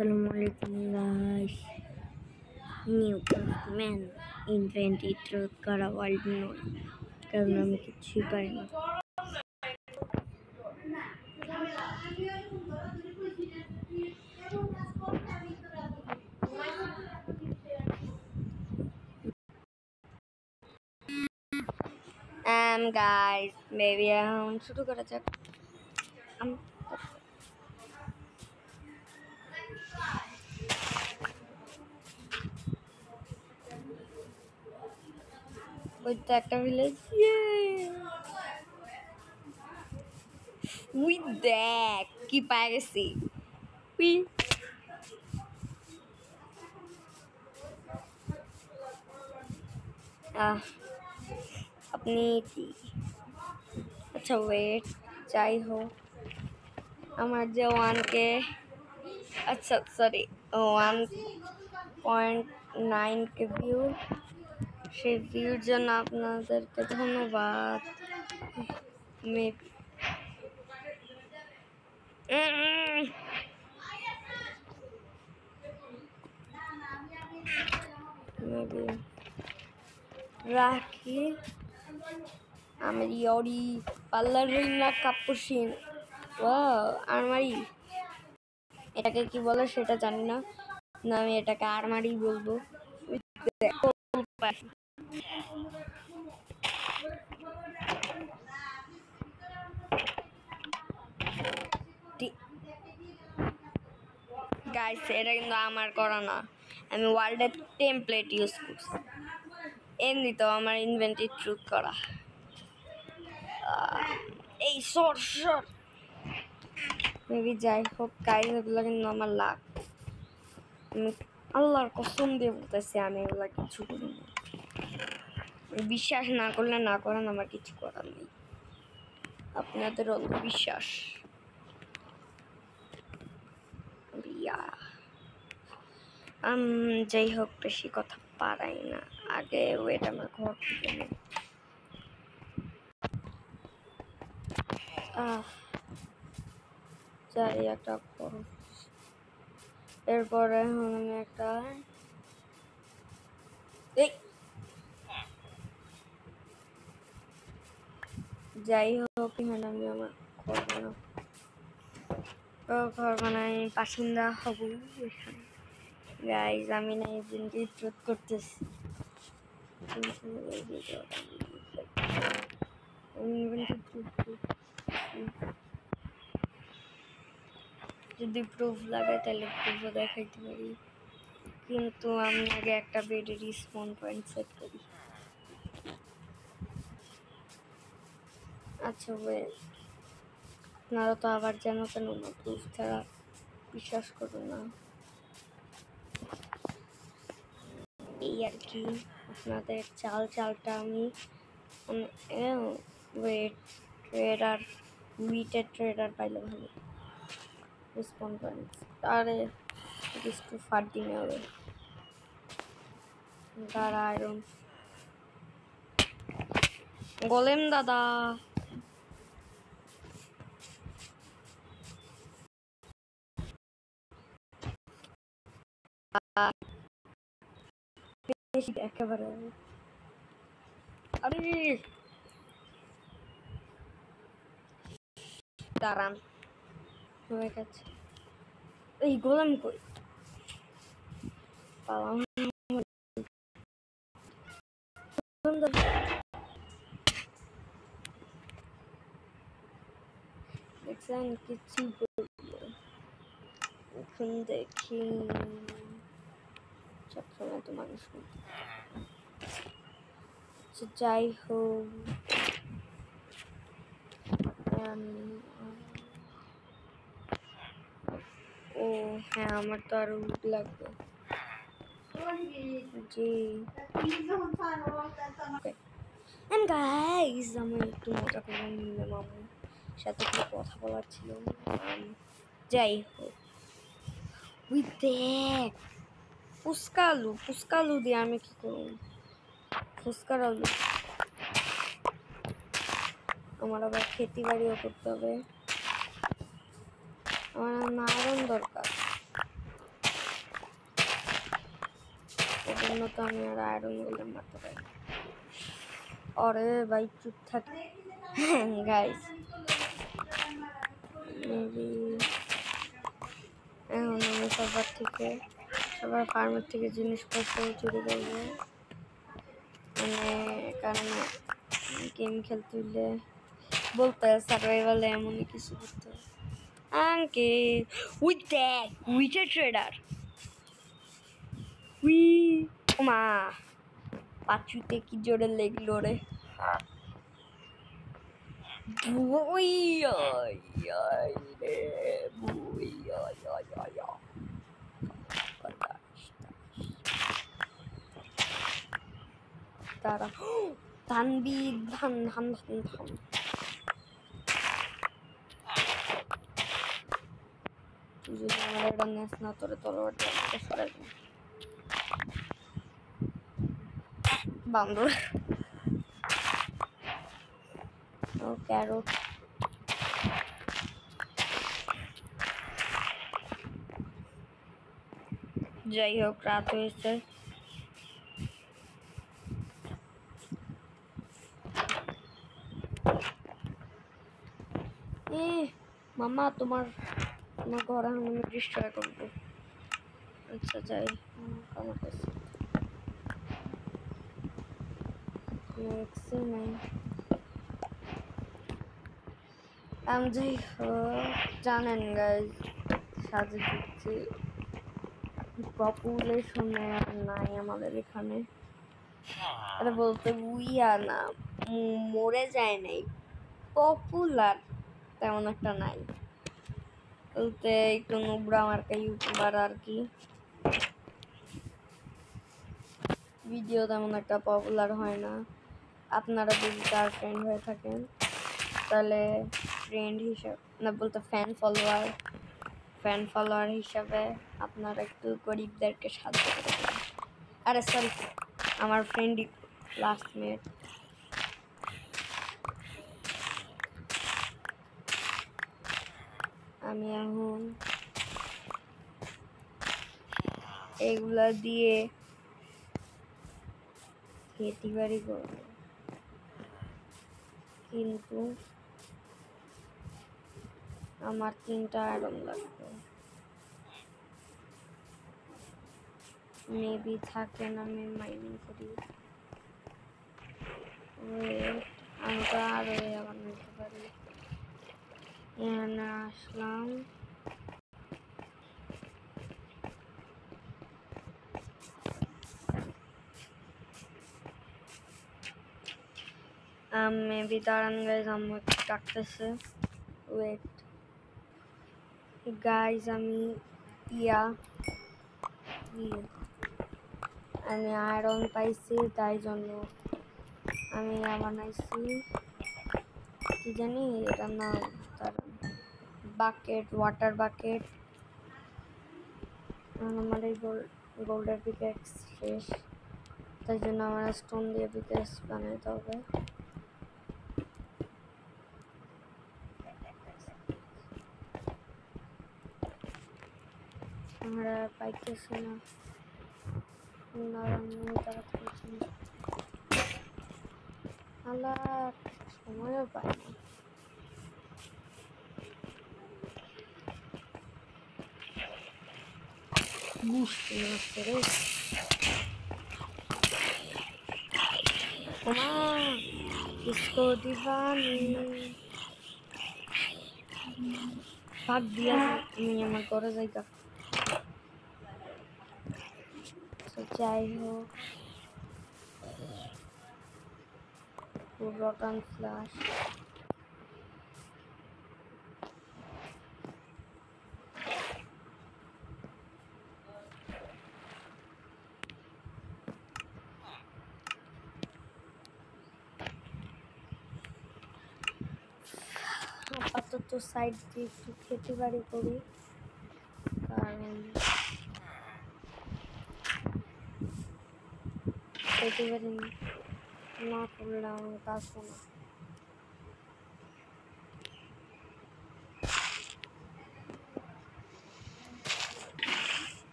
Assalamualaikum guys. New man invented truth kara world no কারণ আমি কিছুই পারি না। Guys, maybe এখন শুরু করা যাক। ওইটা একটা ভিলেজ। উই দেখ কি পাই গেছি। আপনি কি আচ্ছা ওয়েট যাই হোক আমার যে 1K আচ্ছা সরি 1.9K ভিউ সেই ভিউর জন্য আপনাদেরকে ধন্যবাদ। রাখি আমি ইয়রি পার্লারিনা কাপুসিন আরমারি এটাকে কি বলে সেটা জানি না, আমি এটাকে আরমারি বলবো। গাইস এটা কিন্তু আমার করা না, আমি ওয়ার্ল্ডের টেমপ্লেট ইউজ করছি, এমনি তো আমার ইনভেন্টেড ট্রুথ করা। এই সর মেবি যাই হোক গাইস এগুলো কিন্তু আমার লাগ, আমি আল্লাহর কসম দিয়ে বলতেছি আমি এগুলো কিছু করি না। বিশ্বাস না করলে না করেন, আমার কিছু করার নেই, আপনাদের অন্ধবিশ্বাস। যাই হোক বেশি কথা পারাই না, আগে ওয়েট আমার ঘর থেকে নেই। যাই একটা খরচ, এরপরে আমি একটা যাই হোক এখানে আমি আমার ঘর বানাই বাসিন্দা হব এখানে। গাইজ আমি না ইভেন্টে ট্রুথ করতেছি, যদি প্রুফ লাগে তাহলে প্রুফও দেখাইতে পারি, কিন্তু আমি আগে একটা বেডের স্পন পয়েন্ট সেট করি। আচ্ছা আপনারা তো আবার যেন কেন না প্রুফ ছাড়া বিশ্বাস করুন না, এই আর কি। আপনাদের চালটা আমি ট্রেডার পাইলে ভালো রেসপন্ড করেন, আরে একটু ফাট দিনে হবে দাঁড়া আয়রন গোলেম দাদা। একেবারে আরে দাঁড়ান হয়ে গেছে, এই গোলাম কই পালাম দেখছেন কিছু এখন দেখি সবসময় তো মানুষ যাই হোক ও হ্যাঁ আমার তো আরো লাগবে জি। গাইস আমি একটু মজা করে নিলে মামুর সাথে একটু কথা বলার ছিল। যাই হোক ওই দেখ ফুসকালু দিয়ে আমি কি করব, ফুসকার আলু আমার আবার খেতি বাড়িও করতে হবে, আমার আয়রন দরকার। জন্য তো আমি আর আয়রন গোলেম মারতে পারি। আরে ভাই চুপ থাক গাইস। মেবি এখন আমি সবার ফার্মের থেকে জিনিসপত্র চুরি করবো, মানে কারণ গেম খেলতে হইলে বলতে সার্ভাইভালে এমনই কিছু করতে হবে। আঙ্কে with that with trader we মা পাঁচুতে কি জোরে লেগলো রে। তারা তানবীর ধান ধান ধান ধান তুই যদি আমার এটা নেস না তোরে তলোয়ারটা সরাই দিন বান্দর। ও ক্যারট যাই হোক রাত হয়েছে। মামা তোমার ঘর এখন আমি ডিস্ট্রয় করবো। আচ্ছা যাই আমার কাছে নাই। আমি যাই হোক জানেন গাইজ সাজে দিচ্ছি পপুলেশনে আর নাই আমাদের এখানে। এটা বলতে বুইয়া না মরে যায় নাই, পপুলার তেমন একটা নাই বলতে একটু নুবরা মার্কা ইউটিউবার আর কি, ভিডিও তেমন একটা পপুলার হয় না। আপনারা যদি তার ফ্রেন্ড হয়ে থাকেন তাহলে ফ্রেন্ড হিসাবে না বলতে ফ্যান ফলোয়ার হিসাবে আপনারা একটু গরিবদেরকে সাহায্য করে দেবেন। আরে সরি আমার ফ্রেন্ডই লাস্ট মিনিট। আমি এখন এগুলা দিয়ে খেতে বাড়ি করব, কিন্তু আমার 3টা আয়রন লাগবে। মেবি থাকেন আমি মাইনিং করি। আমি তো আরো আবার নিতে পারি। এখানে আসলাম, মেবি দাঁড়ান গাইজ আমি ডাকতেছে, ওয়েট গাইজ আমি আমি আয়রন পাইছি তাই জন্য আমি বানাইছি কি জানি এটার নাম, তার বাকেট ওয়াটার বাকেট। আমার এই গোল্ডের পিকেক্স শেষ, তাই জন্য আমার স্টোন দিয়ে পিকেক্স বানাইতে হবে। আমরা পাইতেছি না, সময়ও পাই না। বুঝতে পারছে রে इसको दीवानी भाग दिया मैं আমার ঘরে যাইগা। তো যাই হোক রটন ফ্লাশ আপাতত সাইড দিয়ে একটু খেতে বাড়ি করি, কারণ খেতে বাড়ি না করলে আমি বাঁচবো না।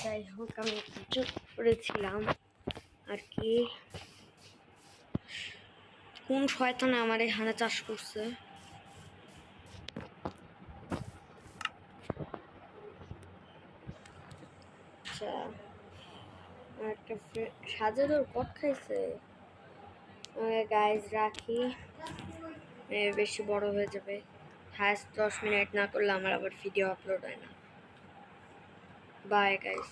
যাই হোক আমি চুপ করেছিলাম আর কি। কোন শয়তানে আমার এখানে চাষ করছে? আচ্ছা একটা সাজেদর কট খাইছে। গাইজ রাখি, বেশি বড় হয়ে যাবে। হায়েস্ট 10 মিনিট না করলে আমার আবার ভিডিও আপলোড হয় না। By guys.